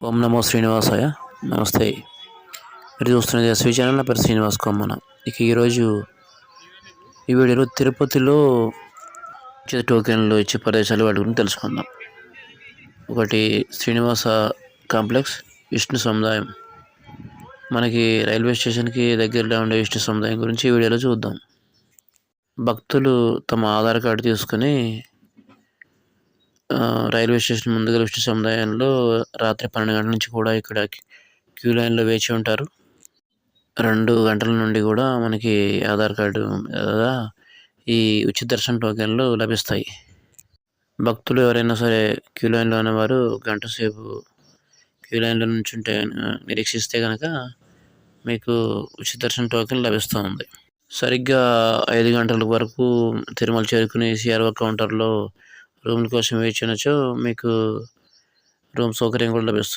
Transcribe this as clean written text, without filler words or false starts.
ఓం నమో శ్రీనివాసాయ. నమస్తే. మీరు చూస్తున్నది ఎస్వి ఛానల్. నా పేరు శ్రీనివాస్ కొమ్మన. ఇక ఈరోజు ఈ వీడియోలో తిరుపతిలో ఉచిత టోకెన్లు ఇచ్చే ప్రదేశాలు వాటి గురించి తెలుసుకుందాం. ఒకటి శ్రీనివాస కాంప్లెక్స్ విష్ణు సముదాయం. మనకి రైల్వే స్టేషన్కి దగ్గరలో ఉండే విష్ణు సముదాయం గురించి ఈ వీడియోలో చూద్దాం. భక్తులు తమ ఆధార్ కార్డు తీసుకుని రైల్వే స్టేషన్ ముందుగా విష్ణు సముదాయంలో రాత్రి 12 గంటల నుంచి కూడా ఇక్కడ క్యూ లైన్లో వేచి ఉంటారు. 2 గంటల నుండి కూడా మనకి ఆధార్ కార్డు మీద ఈ ఉచిత దర్శన టోకెన్లు లభిస్తాయి. భక్తులు ఎవరైనా సరే క్యూ లైన్లో అనేవారు గంట సేపు క్యూ లైన్లో నుంచుంటే నిరీక్షిస్తే కనుక మీకు ఉచిత దర్శన టోకెన్ లభిస్తూ ఉంది. సరిగ్గా 5 గంటల వరకు తిరుమల చేరుకుని సిఆర్ఓ కౌంటర్లో రూమ్ కోసం వేచి ఉండొచ్చు. మీకు రూమ్ సౌకర్యం కూడా లభిస్తుంది.